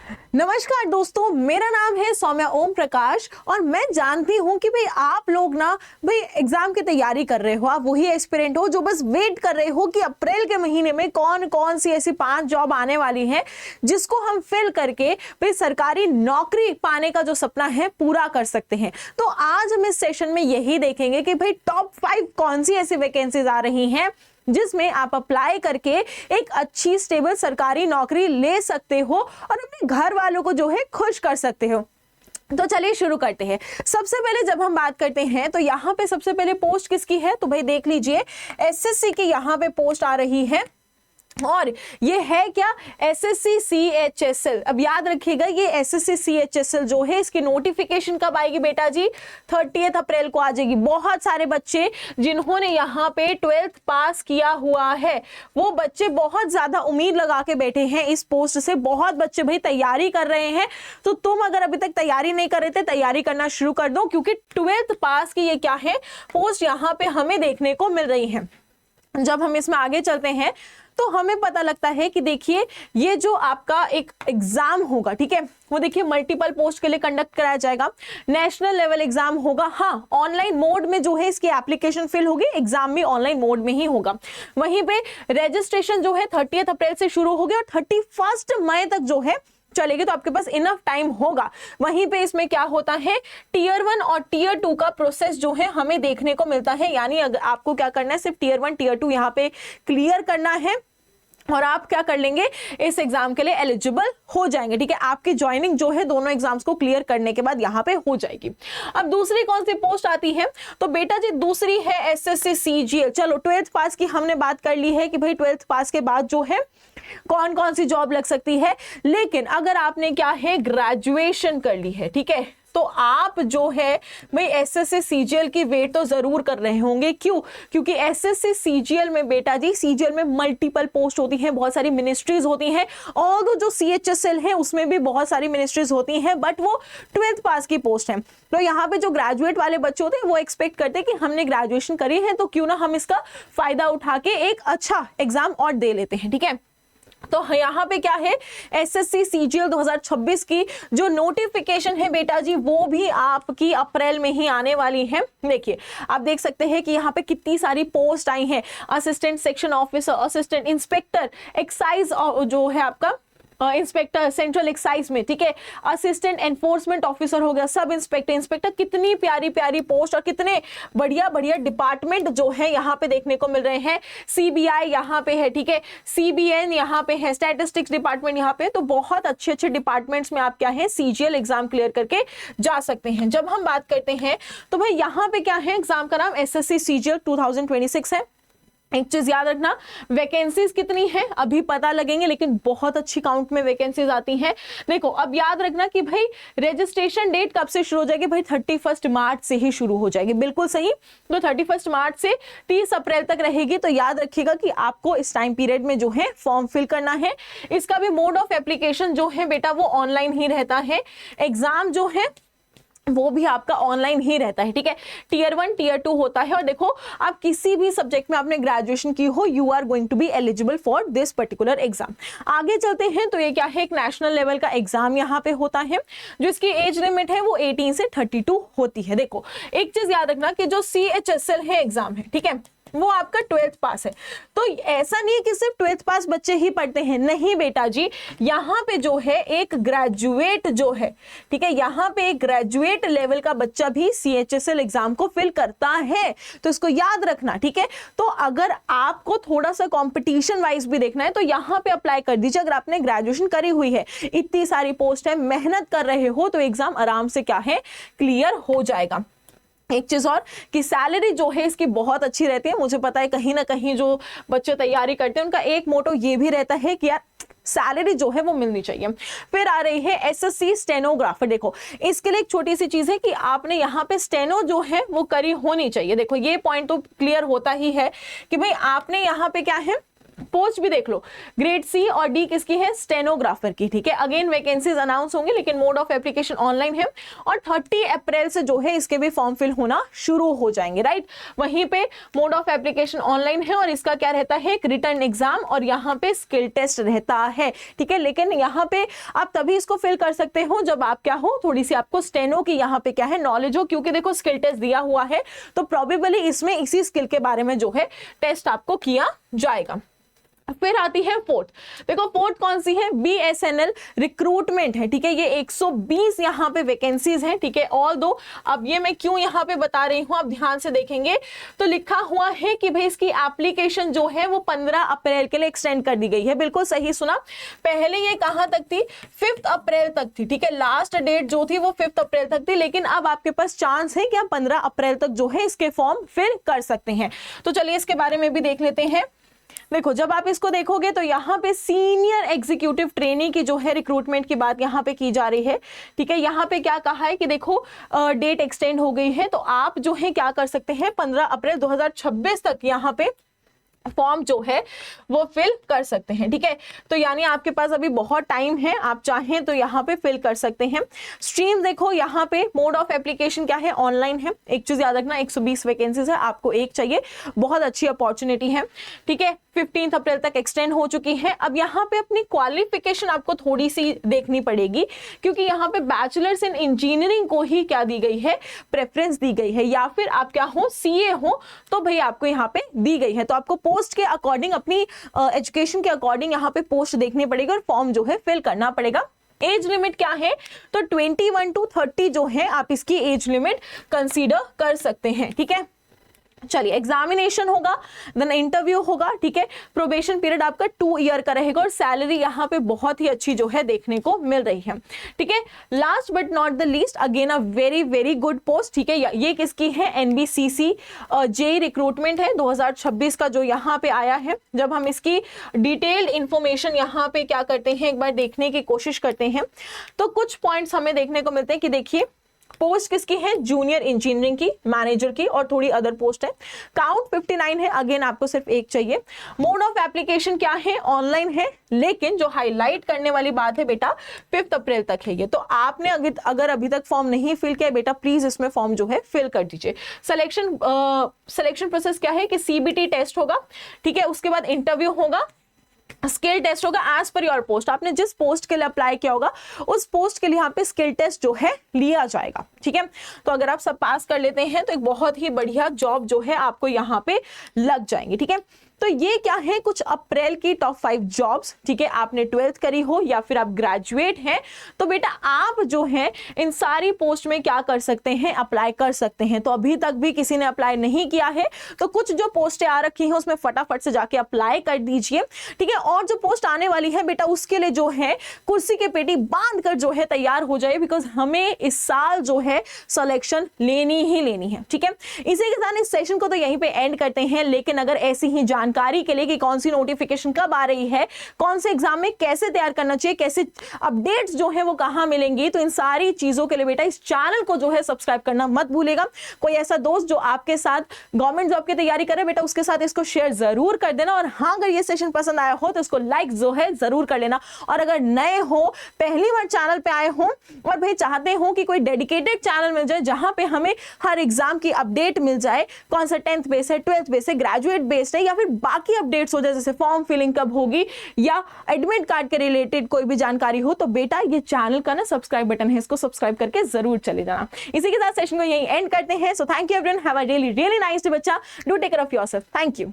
नमस्कार दोस्तों, मेरा नाम है सौम्या ओम प्रकाश और मैं जानती हूँ कि भाई आप लोग ना भाई एग्जाम की तैयारी कर रहे हो। आप वही एस्पिरेंट हो जो बस वेट कर रहे हो कि अप्रैल के महीने में कौन कौन सी ऐसी 5 जॉब आने वाली हैं जिसको हम फिल करके भाई सरकारी नौकरी पाने का जो सपना है पूरा कर सकते हैं। तो आज हम इस सेशन में यही देखेंगे कि भाई टॉप 5 कौन सी ऐसी वैकेंसीज आ रही हैं जिसमें आप अप्लाई करके एक अच्छी स्टेबल सरकारी नौकरी ले सकते हो और अपने घर वालों को जो है खुश कर सकते हो। तो चलिए शुरू करते हैं। सबसे पहले जब हम बात करते हैं तो यहाँ पे सबसे पहले पोस्ट किसकी है, तो भाई देख लीजिए एसएससी की यहाँ पे पोस्ट आ रही है और ये है क्या, एसएससी सीएचएसएल। अब याद रखिएगा ये एसएससी सीएचएसएल जो है इसकी नोटिफिकेशन कब आएगी बेटा जी, 30 अप्रैल को आ जाएगी। बहुत सारे बच्चे जिन्होंने यहाँ पे 12th पास किया हुआ है वो बच्चे बहुत ज्यादा उम्मीद लगा के बैठे हैं इस पोस्ट से। बहुत बच्चे भाई तैयारी कर रहे हैं, तो तुम अगर अभी तक तैयारी नहीं कर रहे थे तैयारी करना शुरू कर दो, क्योंकि 12th पास की ये क्या है पोस्ट यहाँ पे हमें देखने को मिल रही है। जब हम इसमें आगे चलते हैं तो हमें पता लगता है कि देखिए ये जो आपका एक एग्जाम होगा, ठीक है, वो देखिए मल्टीपल पोस्ट के लिए कंडक्ट कराया जाएगा। नेशनल लेवल एग्जाम होगा, हाँ ऑनलाइन मोड में जो है इसकी एप्लीकेशन फिल होगी, एग्जाम भी ऑनलाइन मोड में ही होगा। वहीं पे रजिस्ट्रेशन जो है 30 अप्रैल से शुरू होगी और 31 मई तक जो है चलेगी, तो आपके पास इनफ टाइम होगा। वहीं पे इसमें क्या होता है, टीयर 1 और टीयर 2 का प्रोसेस जो है हमें देखने को मिलता है। यानी अगर आपको क्या करना है, सिर्फ टीयर 1 टीयर 2 यहाँ पे क्लियर करना है और आप क्या कर लेंगे, इस एग्जाम के लिए एलिजिबल हो जाएंगे। ठीक है, आपकी ज्वाइनिंग जो है दोनों एग्जाम्स को क्लियर करने के बाद यहाँ पे हो जाएगी। अब दूसरी कौन सी पोस्ट आती है, तो बेटा जी दूसरी है एसएससी सीजीएल। चलो 12th पास की हमने बात कर ली है कि भाई 12th पास के बाद जो है कौन कौन सी जॉब लग सकती है, लेकिन अगर आपने क्या है ग्रेजुएशन कर ली है, ठीक है, तो आप जो है भाई एसएससी सीजीएल की वेट तो जरूर कर रहे होंगे। क्यों, क्योंकि एसएससी सीजीएल में बेटा जी सीजीएल में मल्टीपल पोस्ट होती हैं, बहुत सारी मिनिस्ट्रीज होती हैं, और जो सीएचएसएल है उसमें भी बहुत सारी मिनिस्ट्रीज होती हैं, बट वो 12th पास की पोस्ट है। तो यहाँ पे जो ग्रेजुएट वाले बच्चे होते हैं वो एक्सपेक्ट करते हैं कि हमने ग्रेजुएशन करी है तो क्यों ना हम इसका फायदा उठा के एक अच्छा एग्जाम और दे लेते हैं। ठीक है, तो यहाँ पे क्या है, एसएससी सीजीएल 2026 की जो नोटिफिकेशन है बेटा जी वो भी आपकी अप्रैल में ही आने वाली है। देखिए आप देख सकते हैं कि यहाँ पे कितनी सारी पोस्ट आई हैं, assistant section officer, assistant inspector excise जो है आपका इंस्पेक्टर सेंट्रल एक्साइज में, ठीक है, असिस्टेंट एनफोर्समेंट ऑफिसर हो गया, सब इंस्पेक्टर, इंस्पेक्टर, कितनी प्यारी प्यारी पोस्ट और कितने बढ़िया बढ़िया डिपार्टमेंट जो है यहाँ पे देखने को मिल रहे हैं। सीबीआई यहाँ पे है, ठीक है, सीबीएन यहाँ पे है, स्टैटिस्टिक्स डिपार्टमेंट यहाँ पे, तो बहुत अच्छे अच्छे डिपार्टमेंट्स में आप क्या है सीजीएल एग्जाम क्लियर करके जा सकते हैं। जब हम बात करते हैं तो भाई यहाँ पे क्या है, एग्जाम का नाम एसएससी सीजीएल 2026 है। एक चीज याद रखना, वैकेंसीज कितनी है अभी पता लगेंगे, लेकिन बहुत अच्छी काउंट में वैकेंसीज आती हैं। देखो अब याद रखना कि भाई रजिस्ट्रेशन डेट कब से शुरू हो जाएगी, भाई 31 मार्च से ही शुरू हो जाएगी, बिल्कुल सही। तो 31 मार्च से 30 अप्रैल तक रहेगी। तो याद रखिएगा कि आपको इस टाइम पीरियड में जो है फॉर्म फिल करना है। इसका भी मोड ऑफ एप्लीकेशन जो है बेटा वो ऑनलाइन ही रहता है, एग्जाम जो है वो भी आपका ऑनलाइन ही रहता है। ठीक है, टीयर 1 टीयर 2 होता है। और देखो आप किसी भी सब्जेक्ट में आपने ग्रेजुएशन की हो, you are going to be eligible for this particular exam. आगे चलते हैं तो ये क्या है, एक नेशनल लेवल का एग्जाम यहाँ पे होता है, जो इसकी एज लिमिट है वो 18 से 32 होती है। देखो एक चीज याद रखना कि जो सीएचएसएल है एग्जाम है, ठीक है, वो आपका 12th पास है। तो ऐसा नहीं है कि सिर्फ 12th पास बच्चे ही पढ़ते हैं, नहीं बेटा जी, यहाँ पे जो है एक ग्रेजुएट जो है, ठीक है, यहाँ पे एक ग्रेजुएट लेवल का बच्चा भी सीएचएसएल एग्जाम को फिल करता है, तो इसको याद रखना। ठीक है, तो अगर आपको थोड़ा सा कंपटीशन वाइज भी देखना है तो यहाँ पे अप्लाई कर दीजिए। अगर आपने ग्रेजुएशन करी हुई है, इतनी सारी पोस्ट है, मेहनत कर रहे हो, तो एग्जाम आराम से क्या है क्लियर हो जाएगा। एक चीज और कि सैलरी जो है इसकी बहुत अच्छी रहती है। मुझे पता है कहीं ना कहीं जो बच्चे तैयारी करते हैं उनका एक मोटो ये भी रहता है कि यार सैलरी जो है वो मिलनी चाहिए। फिर आ रही है एसएससी स्टेनोग्राफर। देखो इसके लिए एक छोटी सी चीज है कि आपने यहाँ पे स्टेनो जो है वो करी होनी चाहिए। देखो ये पॉइंट तो क्लियर होता ही है कि भाई आपने यहाँ पे क्या है पोस्ट भी देख लो, ग्रेड सी और डी किसकी है, स्टेनोग्राफर की, ठीक है। अगेन वैकेंसीज अनाउंस होंगे, लेकिन मोड ऑफ एप्लीकेशन ऑनलाइन है और 30 अप्रैल से जो है इसके भी फॉर्म फिल होना शुरू हो जाएंगे, राइट। वहीं पे मोड ऑफ एप्लीकेशन ऑनलाइन है और इसका क्या रहता है, एक रिटर्न एग्जाम और यहाँ पे स्किल टेस्ट रहता है, ठीक है। लेकिन यहाँ पे आप तभी इसको फिल कर सकते हो जब आप क्या हो, थोड़ी सी आपको स्टेनो की यहाँ पे क्या है नॉलेज हो, क्योंकि देखो स्किल टेस्ट दिया हुआ है तो प्रोबेबली इसमें इसी स्किल के बारे में जो है टेस्ट आपको किया जाएगा। फिर आती है फोर्थ, देखो फोर्थ कौन सी है, BSNL रिक्रूटमेंट है, ठीक है। ये 120 यहाँ पे वैकेंसीज हैं, ठीक है। ऑल दो अब ये मैं क्यों यहाँ पे बता रही हूँ, आप ध्यान से देखेंगे तो लिखा हुआ है कि भाई इसकी एप्लीकेशन जो है वो 15 अप्रैल के लिए एक्सटेंड कर दी गई है। बिल्कुल सही सुना, पहले ये कहाँ तक थी, 5 अप्रैल तक थी, ठीक है। लास्ट डेट जो थी वो 5 अप्रैल तक थी, लेकिन अब आपके पास चांस है कि आप 15 अप्रैल तक जो है इसके फॉर्म फिल कर सकते हैं। तो चलिए इसके बारे में भी देख लेते हैं। देखो जब आप इसको देखोगे तो यहाँ पे सीनियर एग्जीक्यूटिव ट्रेनी की जो है रिक्रूटमेंट की बात यहाँ पे की जा रही है, ठीक है। यहाँ पे क्या कहा है कि देखो डेट एक्सटेंड हो गई है, तो आप जो है क्या कर सकते हैं, 15 अप्रैल 2026 तक यहाँ पे फॉर्म जो है वो फिल कर सकते हैं, ठीक है। तो यानी आपके पास अभी बहुत टाइम है, आप चाहें तो यहाँ पे फिल कर सकते हैं। स्ट्रीम देखो यहाँ पे मोड ऑफ एप्लीकेशन क्या है, ऑनलाइन है। एक चीज याद रखना, 120 वैकेंसीज है, आपको एक चाहिए, बहुत अच्छी अपॉर्चुनिटी है, ठीक है। 15 अप्रैल तक एक्सटेंड हो चुकी है। अब यहाँ पे अपनी क्वालिफिकेशन आपको थोड़ी सी देखनी पड़ेगी, क्योंकि यहाँ पे बैचलर्स इन इंजीनियरिंग को ही क्या दी गई है, प्रेफरेंस दी गई है, या फिर आप क्या हो, CA हो तो भाई आपको यहाँ पे दी गई है। तो आपको पोस्ट के अकॉर्डिंग, अपनी एजुकेशन के अकॉर्डिंग यहाँ पे पोस्ट देखनी पड़ेगी और फॉर्म जो है फिल करना पड़ेगा। एज लिमिट क्या है, तो 21 to 30 जो है आप इसकी एज लिमिट कंसीडर कर सकते हैं, ठीक है। चलिए एग्जामिनेशन होगा, देन इंटरव्यू होगा, ठीक है। प्रोबेशन पीरियड आपका 2 ईयर का रहेगा और सैलरी यहाँ पे बहुत ही अच्छी जो है देखने को मिल रही है, ठीक है। Last but not the least, again a very very good post, ठीक है। ये किसकी है, NBCC JEE रिक्रूटमेंट है 2026 का जो यहाँ पे आया है। जब हम इसकी डिटेल्ड इंफॉर्मेशन यहाँ पे क्या करते हैं, एक बार देखने की कोशिश करते हैं, तो कुछ पॉइंट्स हमें देखने को मिलते हैं कि देखिए पोस्ट किसकी है, जूनियर इंजीनियरिंग की, मैनेजर की और थोड़ी अदर पोस्ट है। काउंट 59 है, अगेन आपको सिर्फ एक चाहिए। मोड ऑफ एप्लीकेशन क्या है, ऑनलाइन है, लेकिन जो हाईलाइट करने वाली बात है बेटा 5 अप्रैल तक है ये। तो आपने अगर अभी तक फॉर्म नहीं फिल किया बेटा, प्लीज इसमें फॉर्म जो है फिल कर दीजिए। सिलेक्शन प्रोसेस क्या है कि CBT टेस्ट होगा, ठीक है। उसके बाद इंटरव्यू होगा, स्किल टेस्ट होगा एज पर योर पोस्ट। आपने जिस पोस्ट के लिए अप्लाई किया होगा उस पोस्ट के लिए यहाँ पे स्किल टेस्ट जो है लिया जाएगा, ठीक है। तो अगर आप सब पास कर लेते हैं तो एक बहुत ही बढ़िया जॉब जो है आपको यहाँ पे लग जाएंगी, ठीक है। तो ये क्या है, कुछ अप्रैल की टॉप 5 जॉब्स, ठीक है। आपने 12th करी हो या फिर आप ग्रेजुएट हैं तो बेटा आप जो है इन सारी पोस्ट में क्या कर सकते हैं, अप्लाई कर सकते हैं। तो अभी तक भी किसी ने अप्लाई नहीं किया है तो कुछ जो पोस्टें आ रखी हैं उसमें फटाफट से जाके अप्लाई कर दीजिए, ठीक है। और जो पोस्ट आने वाली है बेटा उसके लिए जो है कुर्सी के पेटी बांध कर जो है तैयार हो जाए, बिकॉज हमें इस साल जो है सिलेक्शन लेनी ही लेनी है, ठीक है। इसी के साथ इस सेशन को तो यहीं पे एंड करते हैं, लेकिन अगर ऐसी ही जानकारी के लिए कि कौन सी नोटिफिकेशन कब आ रही है, कौन से एग्जाम में कैसे तैयार करना चाहिए, कैसे अपडेट्स जो है वो कहां मिलेंगी, तो इन सारी चीजों के लिए बेटा इस चैनल को जो है सब्सक्राइब करना मत भूलेगा। कोई ऐसा दोस्त जो आपके साथ गवर्नमेंट जॉब की तैयारी करे बेटा उसके साथ इसको शेयर जरूर कर देना। और हाँ, अगर ये सेशन पसंद आया हो तो इसको लाइक जो है जरूर कर लेना। और अगर नए हो, पहली बार चैनल पे आए हो और भाई चाहते हो कि कोई डेडिकेटेड चैनल मिल जाए जहां पे हमें हर एग्जाम की अपडेट मिल जाए, कौन सा 10th बेस है, 12th बेस है, ग्रेजुएट बेस्ड है, या फिर बाकी अपडेट्स हो जाए जैसे फॉर्म फिलिंग कब होगी या एडमिट कार्ड के रिलेटेड कोई भी जानकारी हो, तो बेटा ये चैनल का ना सब्सक्राइब बटन है, इसको सब्सक्राइब करके जरूर चले जाना। इसी के साथ सेशन को यहीं एंड करते हैं। So thank you everyone, have a really nice day बच्चा, do take care of yourself, thank you.